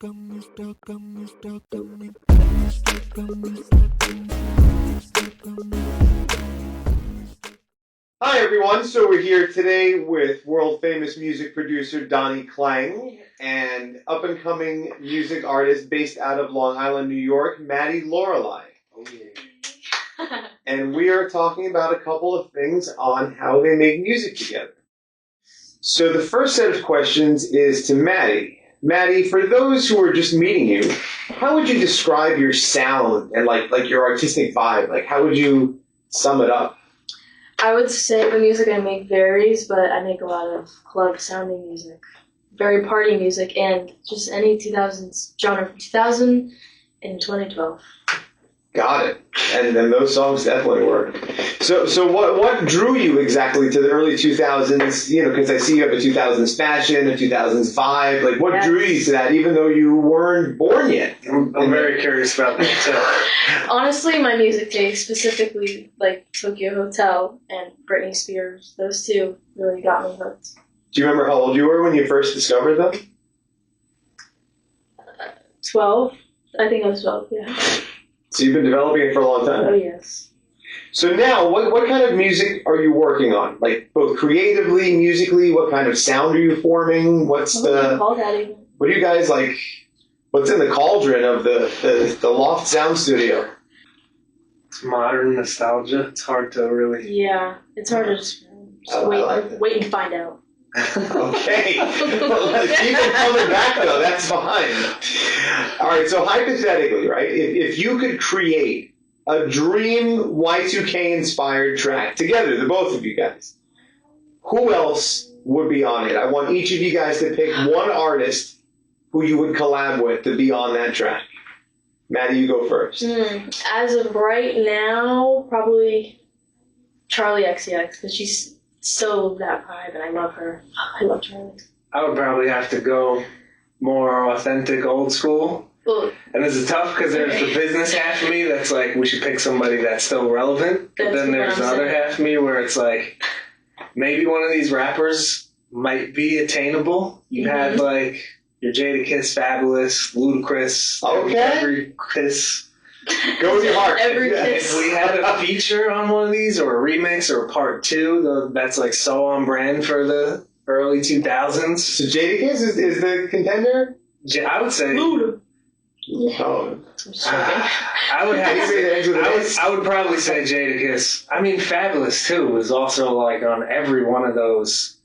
Hi everyone, so we're here today with world-famous music producer Donnie Klang and up-and-coming music artist based out of Long Island, New York, Madi Lorelei. Oh, yeah. And we are talking about a couple of things on how they make music together. So the first set of questions is to Madi. Madi, for those who are just meeting you, how would you describe your sound and like your artistic vibe? Like, how would you sum it up? I would say the music I make varies, but I make a lot of club-sounding music, very party music, and just any 2000s genre from 2000 and 2012. Got it. And then those songs definitely work. So what drew you exactly to the early 2000s? You know, because I see you have a 2000s fashion, a 2000s vibe. Like, what drew you to that, even though you weren't born yet? I'm very curious about that, too. Honestly, my music taste, specifically like Tokyo Hotel and Britney Spears, those two really got me hooked. Do you remember how old you were when you first discovered them? 12. I think I was 12, yeah. So you've been developing it for a long time? Oh, yes. So now, what kind of music are you working on? Like, both creatively, musically, what kind of sound are you forming? What do you guys, like, what's in the cauldron of the Loft Sound Studio? It's modern nostalgia. It's hard to really... Yeah, it's hard to just wait and find out. Okay. Well, keep it coming back, though. That's fine. All right, so hypothetically, right, if you could create a dream Y2K-inspired track together, the both of you guys, who else would be on it? I want each of you guys to pick one artist who you would collab with to be on that track. Madi, you go first. As of right now, probably Charlie XCX, because she's so that vibe, and I love her. I love Charlie. I would probably have to go more authentic, old school. Well, and this is tough because there's the business half of me that's like, we should pick somebody that's still relevant. But then there's the other half of me where it's like, maybe one of these rappers might be attainable. You had like your Jadakiss, Fabulous, Ludacris, every Kiss. Go with your heart. Kiss. If we had a feature on one of these, or a remix, or a part two, that's like so on brand for the early 2000s. So Jadakiss is the contender? I would say... Luda. Oh. I would have to say, I would probably say Jadakiss. I mean, Fabulous, too, was also like on every one of those.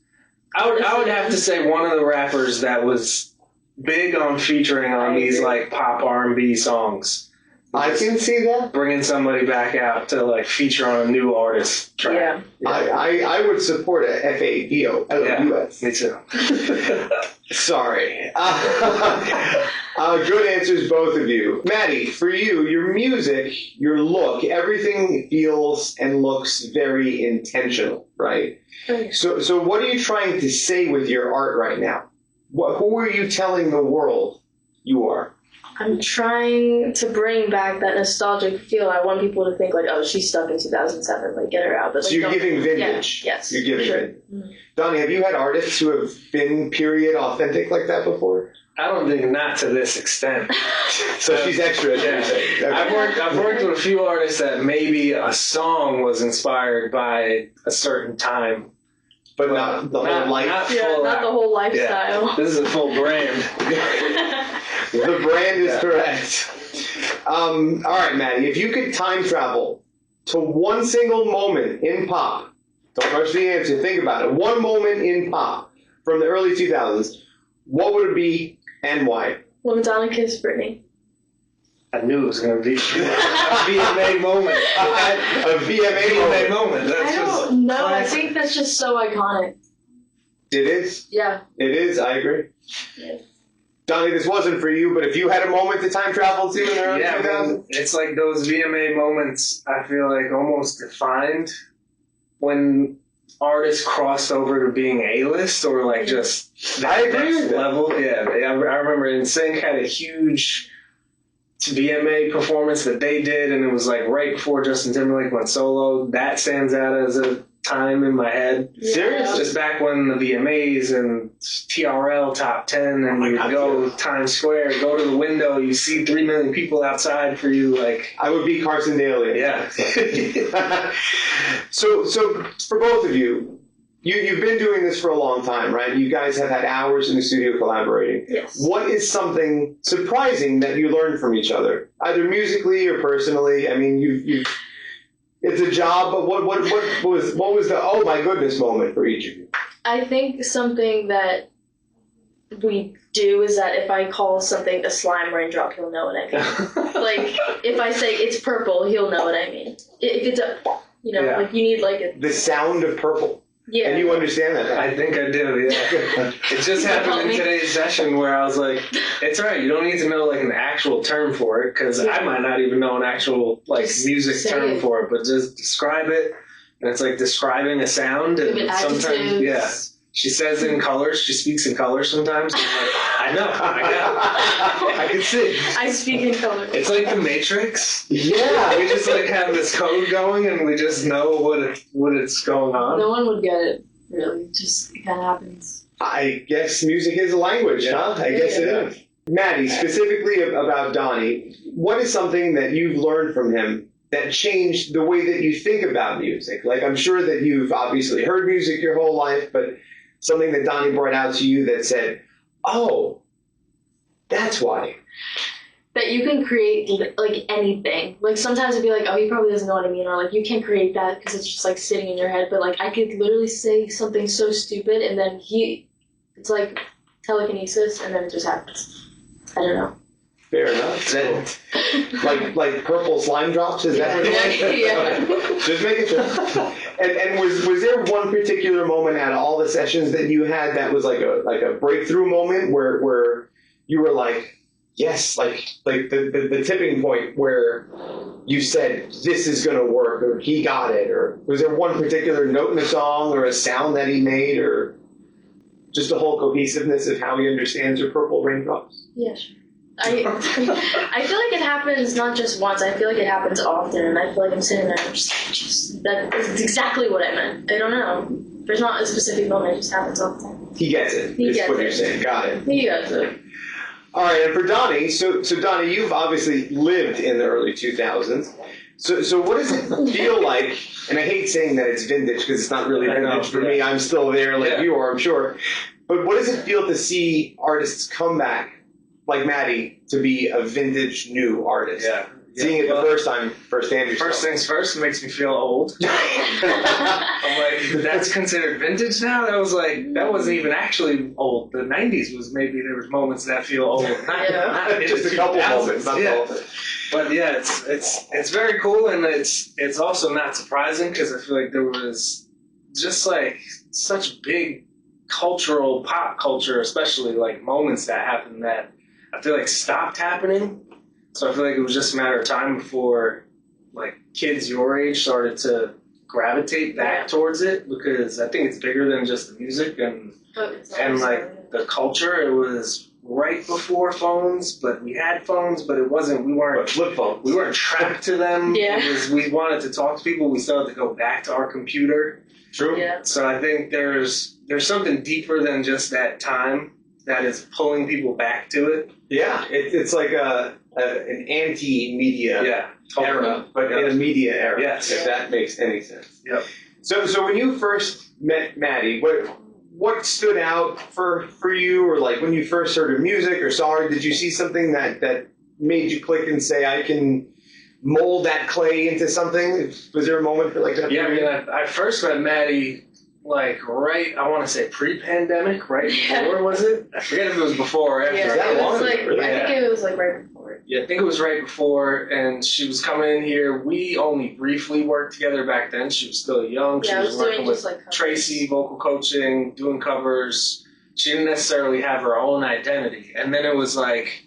I would have to say one of the rappers that was big on featuring on these like pop R&B songs. I can see that. Bringing somebody back out to like feature on a new artist track. Yeah. I would support a FABOLOUS. Me too. Sorry. Good answers, both of you. Madi, for you, your music, your look, everything feels and looks very intentional, right? Okay. So what are you trying to say with your art right now? Who are you telling the world you are? I'm trying to bring back that nostalgic feel. I want people to think like, oh, she's stuck in 2007. Like, get her out. But, so you're giving vintage. Yeah, yes. You're giving vintage. Mm-hmm. Donnie, have you had artists who have been period authentic like that before? I don't think not to this extent. So she's extra. Yeah. Okay. I've worked with a few artists that maybe a song was inspired by a certain time. But not the whole life. Not the whole lifestyle. Yeah. This is a full brand. The brand is correct. All right, Madi, if you could time travel to one single moment in pop, don't rush the answer, think about it. One moment in pop from the early 2000s, what would it be and why? When Madonna kissed Britney. I knew it was going to be a VMA moment. A VMA moment. That's I don't know. I think that's just so iconic. It is? Yeah. It is, I agree. Yeah. Donnie, this wasn't for you, but if you had a moment to time travel to in the early 2000s? I mean, it's like those VMA moments, I feel like almost defined when artists crossed over to being A-list or like just that next level. Yeah, I remember NSYNC had a huge VMA performance that they did, and it was like right before Justin Timberlake went solo. That stands out as a time in my head. Serious? Just back when the VMAs and TRL Top 10, and you would go Times Square, go to the window, you see 3 million people outside for you. Like, I would be Carson Daly. yeah. So for both of you, you've been doing this for a long time, right? You guys have had hours in the studio collaborating. Yes. What is something surprising that you learned from each other, either musically or personally? I mean, you've it's a job, but what was the oh my goodness moment for each of you? I think something that we do is that if I call something a slime raindrop, he'll know what I mean. Like, if I say it's purple, he'll know what I mean. If it's a, like you need like a... The sound of purple. Yeah. And you understand that? I think I do, yeah. It just happened in today's session where I was like, it's all right, you don't need to know like an actual term for it, because I might not even know an actual like just music term for it, but just describe it, and it's like describing a sound, and sometimes, yeah. She says it in colors. She speaks in colors sometimes. And I'm like, I know. I can see. I speak in colors. It's like the Matrix. Yeah. We just like have this code going, and we just know what it's going on. No one would get it, really. It just kind of happens. I guess music is a language, huh? I guess it is. Maddie, specifically about Donnie, what is something that you've learned from him that changed the way that you think about music? Like, I'm sure that you've obviously heard music your whole life, but something that Donnie brought out to you that said, oh, that's why. That you can create, like, anything. Like, sometimes I'd be like, oh, he probably doesn't know what I mean, or, like, you can't create that because it's just, like, sitting in your head. But, like, I could literally say something so stupid, and then it's, like, telekinesis, and then it just happens. I don't know. Fair enough. That, like purple slime drops? Is that what it was? Yeah. Just making sure. And was there one particular moment out of all the sessions that you had that was like a breakthrough moment where you were like, yes, like the tipping point where you said, this is going to work, or he got it, or was there one particular note in the song or a sound that he made, or just the whole cohesiveness of how he understands your purple raindrops? Yeah, sure. I feel like it happens not just once. I feel like it happens often, and I feel like I'm sitting there and just that's exactly what I meant. I don't know. There's not a specific moment. It just happens all the time. He gets it. He is gets what it. You're saying. Got it. He gets it. All right, and for Donnie, so Donnie, you've obviously lived in the early 2000s. So what does it feel like? And I hate saying that it's vintage because it's not really vintage for me. I'm still there like you are, I'm sure. But what does it feel to see artists come back, like Maddie, to be a vintage new artist? Yeah. Seeing it the first time firsthand yourself. First things first, it makes me feel old. I'm like, that's considered vintage now? That wasn't even actually old. The 90s was maybe there was moments that feel old. Not just a couple moments, not all of it. But yeah, it's very cool, and it's also not surprising because I feel like there was just like such big cultural, pop culture, especially like moments that happened that I feel like stopped happening. So I feel like it was just a matter of time before like kids your age started to gravitate back towards it, because I think it's bigger than just the music and like the culture. It was right before phones, but we had phones, but we weren't flip phones. We weren't trapped to them. Yeah. We wanted to talk to people. We still had to go back to our computer. True. Yeah. So I think there's something deeper than just that time that is pulling people back to it. Yeah, it's like an anti-media era, but in a media era. Yes. If that makes any sense. Yep. So when you first met Maddie, what stood out for you, or like when you first heard her music or saw her, did you see something that made you click and say, I can mold that clay into something? Was there a moment like that? Yeah, I mean, I first met Maddie like I want to say pre-pandemic, right before, was it? I forget if it was before or after. Yeah, that long? I Really? think it was like right before. Yeah, I think it was right before, and she was coming in here. We only briefly worked together back then. She was still young. Yeah, She was working doing with just like covers. Tracy, vocal coaching, doing covers. She didn't necessarily have her own identity. And then it was like,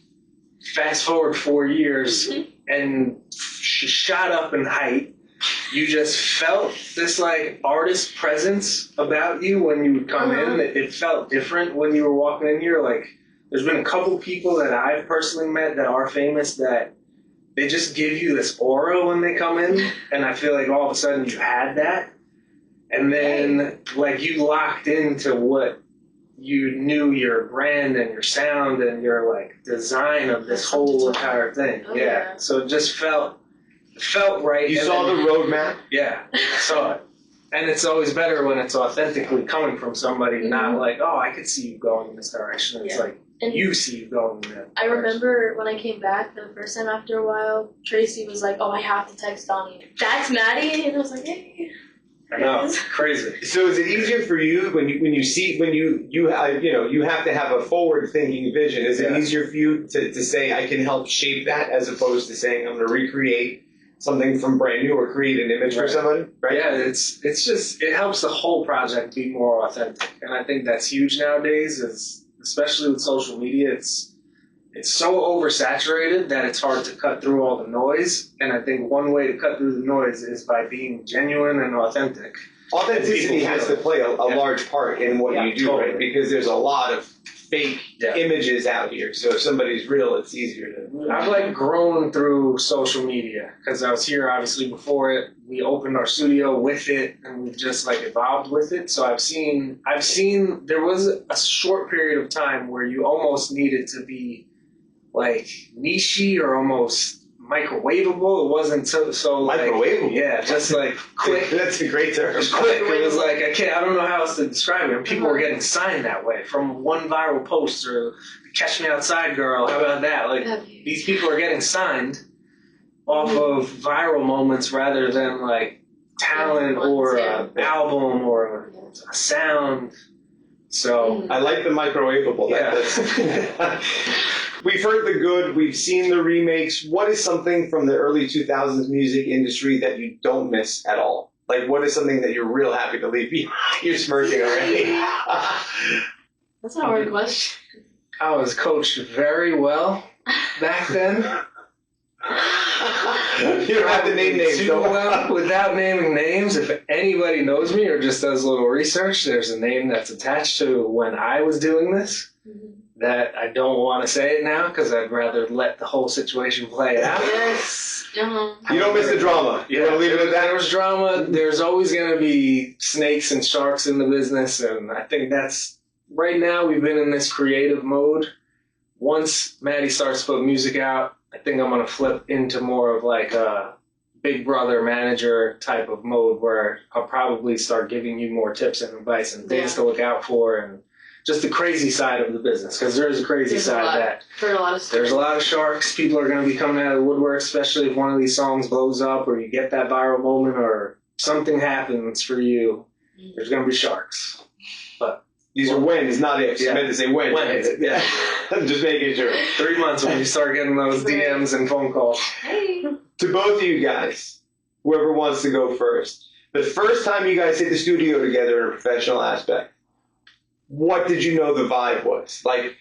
fast forward 4 years, and she shot up in height. You just felt this like artist presence about you when you would come in. It felt different when you were walking in here. Like, there's been a couple people that I've personally met that are famous that they just give you this aura when they come in, and I feel like all of a sudden you had that. And then, like, you locked into what you knew your brand and your sound and your, like, design of this whole entire thing. Oh, yeah. So it just felt right. You saw the roadmap? Yeah, I saw it. And it's always better when it's authentically coming from somebody, not like, oh, I could see you going in this direction. It's like, and you see you going in that direction. I remember when I came back the first time after a while, Tracy was like, oh, I have to text Donnie. That's Maddie? And I was like, hey. I know, crazy. So is it easier for you when you have to have a forward thinking vision? Is it easier for you to say I can help shape that as opposed to saying I'm going to recreate something from brand new or create an image for somebody? Right? Yeah, it's just it helps the whole project be more authentic, and I think that's huge nowadays. Especially with social media, it's so oversaturated that it's hard to cut through all the noise. And I think one way to cut through the noise is by being genuine and authentic. Authenticity has to play a large part in what you do, totally. Right? Because there's a lot of fake images out here. So if somebody's real, it's easier to... I've like grown through social media because I was here obviously before it. We opened our studio with it and we've just like evolved with it. So I've seen there was a short period of time where you almost needed to be like nichey or almost microwavable. It wasn't so like, microwavable. Yeah, just like quick. That's a great term. Just quick. It was like I don't know how else to describe it. And people were getting signed that way from one viral post or "Catch Me Outside, Girl." How about that? Like these people are getting signed off of viral moments rather than like talent or an album or a sound. So I like the microwavable. Yeah. We've heard the good, we've seen the remakes. What is something from the early 2000s music industry that you don't miss at all? Like, what is something that you're real happy to leave behind? You're smirking already. That's a hard question. I was coached very well back then. You don't have to name names. Too well, without naming names, if anybody knows me or just does a little research, there's a name that's attached to when I was doing this. That I don't want to say it now because I'd rather let the whole situation play out. Yes. You don't miss the drama. You want to leave it at that? There's drama. There's always going to be snakes and sharks in the business, and I think that's right now. We've been in this creative mode. Once Maddie starts to put music out, I think I'm going to flip into more of like a big brother manager type of mode where I'll probably start giving you more tips and advice and things to look out for and just the crazy side of the business, because there's a crazy side of that. There's a lot of sharks. People are going to be coming out of the woodwork, especially if one of these songs blows up or you get that viral moment or something happens for you. There's going to be sharks. But these are wins, not ifs. I meant to say wins. Yeah. I'm just making sure. 3 months when you start getting those DMs and phone calls. Hey. To both of you guys, whoever wants to go first, the first time you guys hit the studio together in a professional aspect, what did you know the vibe was? Like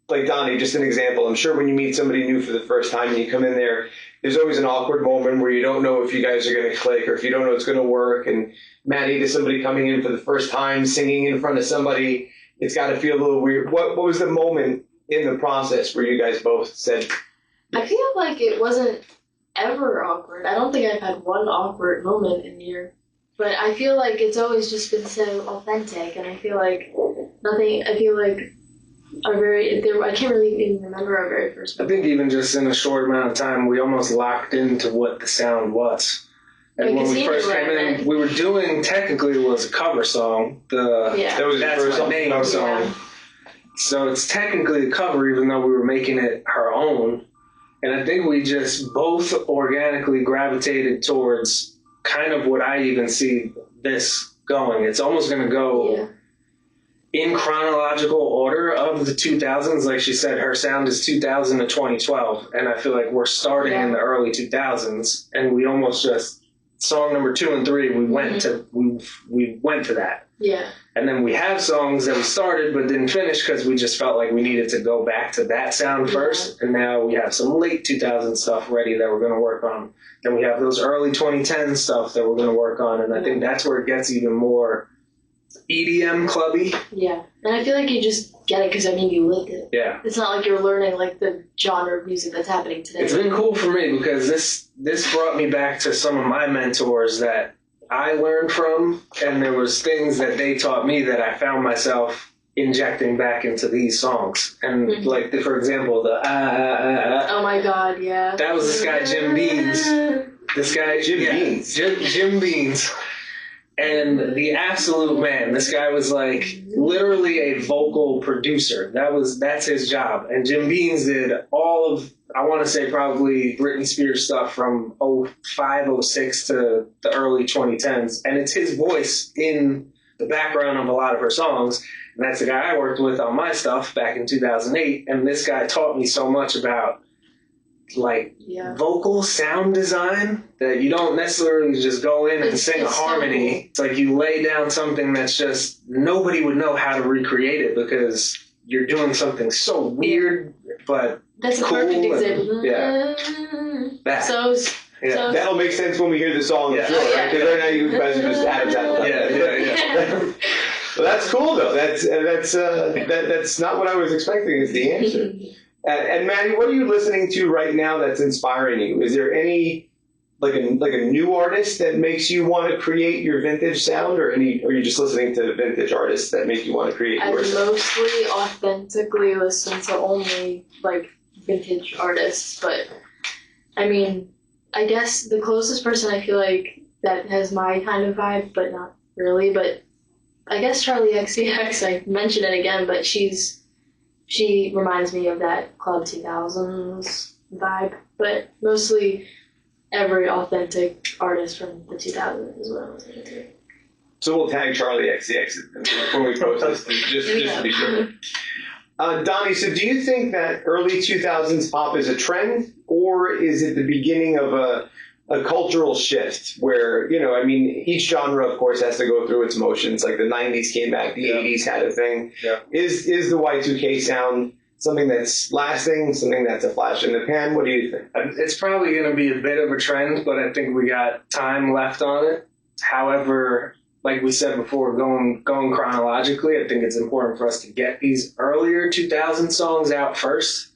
Donnie, just an example. I'm sure when you meet somebody new for the first time and you come in there, there's always an awkward moment where you don't know if you guys are going to click or if you don't know it's going to work. And Maddie, to somebody coming in for the first time, singing in front of somebody, it's got to feel a little weird. What was the moment in the process where you guys both said... I feel like it wasn't ever awkward. I don't think I've had one awkward moment in here. But I feel like it's always just been so authentic, and I feel like I can't really even remember our very first one. I think even just in a short amount of time, we almost locked into what the sound was. And when we first came in, we were doing, technically it was a cover song. That was That's My Name song. Yeah. So it's technically a cover, even though we were making it our own. And I think we just both organically gravitated towards kind of what I even see this going. It's almost going to go in chronological order of the 2000s. Like she said, her sound is 2000 to 2012. And I feel like we're starting in the early 2000s. And we almost just, song number 2 and 3, we went to that. Yeah. And then we have songs that we started but didn't finish because we just felt like we needed to go back to that sound first. And now we have some late 2000 stuff ready that we're going to work on. Then we have those early 2010 stuff that we're going to work on. And I think that's where it gets even more EDM clubby. Yeah. And I feel like you just get it because, you lived it. Yeah. It's not like you're learning, like, the genre of music that's happening today. It's been cool for me because this brought me back to some of my mentors that I learned from, and there was things that they taught me that I found myself injecting back into these songs. And like, for example, the oh my god, yeah. that was this guy Jim Beans. This guy Jim Beans. And the absolute man, this guy was like literally a vocal producer. That's his job. And Jim Beans did all of, I want to say probably Britney Spears stuff from 05, 06 to the early 2010s. And it's his voice in the background of a lot of her songs. And that's the guy I worked with on my stuff back in 2008. And this guy taught me so much about vocal sound design that you don't necessarily just go in and sing a harmony. So cool. It's like you lay down something that's just nobody would know how to recreate it because you're doing something so weird, but that's cool. A perfect example. That'll make sense when we hear the song, sure, right? Because right now you guys are just out of that. Yeah. Well, that's cool though. That's not what I was expecting. Is the answer. And Maddie, what are you listening to right now that's inspiring you? Is there any like a new artist that makes you want to create your vintage sound, or are you just listening to vintage artists that make you want to create your sound? I mostly authentically listen to only like vintage artists, but I mean, I guess the closest person I feel like that has my kind of vibe, but not really, but I guess Charlie XCX, I mentioned it again, but she reminds me of that Club 2000s vibe, but mostly every authentic artist from the 2000s is what I'm listening to. So we'll tag Charlie XCX when we post this, just to be sure. Donnie, so do you think that early 2000s pop is a trend, or is it the beginning of a cultural shift where, each genre, of course, has to go through its motions. Like the 90s came back, the 80s had a thing. Yeah. Is the Y2K sound something that's lasting, something that's a flash in the pan? What do you think? It's probably going to be a bit of a trend, but I think we got time left on it. However, like we said before, going chronologically, I think it's important for us to get these earlier 2000 songs out first,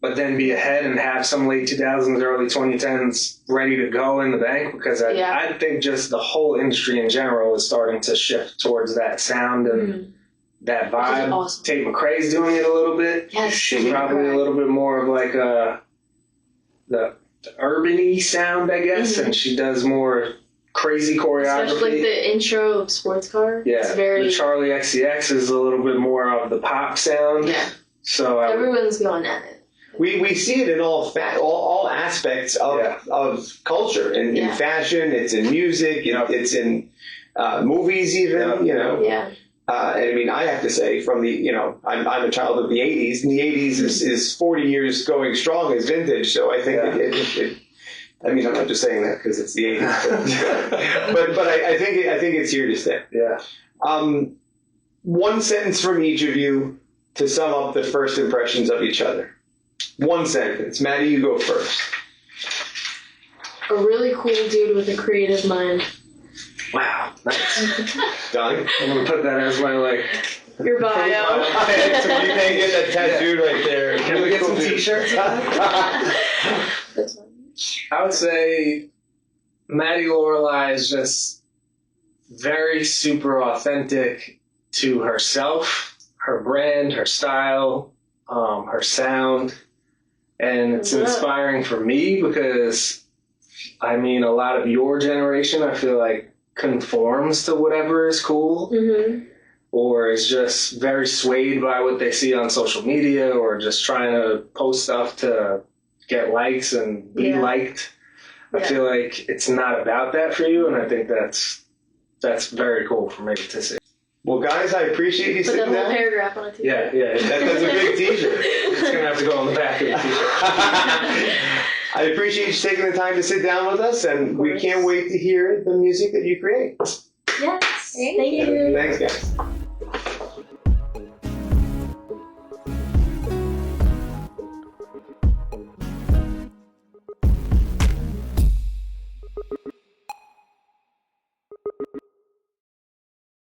but then be ahead and have some late 2000s, early 2010s ready to go in the bank, because I think just the whole industry in general is starting to shift towards that sound and that vibe. Awesome. Tate McRae's doing it a little bit. Yes, she's probably a little bit more of like the urban-y sound, I guess, and she does more crazy choreography. Especially like the intro of Sports Car. Yeah, it's very... the Charlie XCX is a little bit more of the pop sound. Yeah. So everyone's going at it. We see it in all aspects of culture. In fashion, it's in music, it's in movies even, Yeah. I mean, I have to say, from the, I'm a child of the 80s, and the 80s is 40 years going strong as vintage, so I think I mean, I'm not just saying that because it's the 80s, but I think it's here to stay. Yeah. One sentence from each of you to sum up the first impressions of each other. One sentence. Maddie, you go first. A really cool dude with a creative mind. Wow, nice. Donnie? I'm going to put that as my, your bio. So you can get that tattooed right there. Can we get some t-shirts? I would say Madi Lorelei is just very super authentic to herself, her brand, her style, her sound. And it's inspiring for me because, I mean, a lot of your generation, I feel like, conforms to whatever is cool, or is just very swayed by what they see on social media, or just trying to post stuff to get likes and be liked. I feel like it's not about that for you, and I think that's very cool for me to see. Well, guys, I appreciate you sitting down. Put that whole paragraph on a t-shirt. Yeah. That's a big t-shirt. It's going to have to go on the back of the t-shirt. I appreciate you taking the time to sit down with us, and we can't wait to hear the music that you create. Yes. Thank you. Thanks, guys.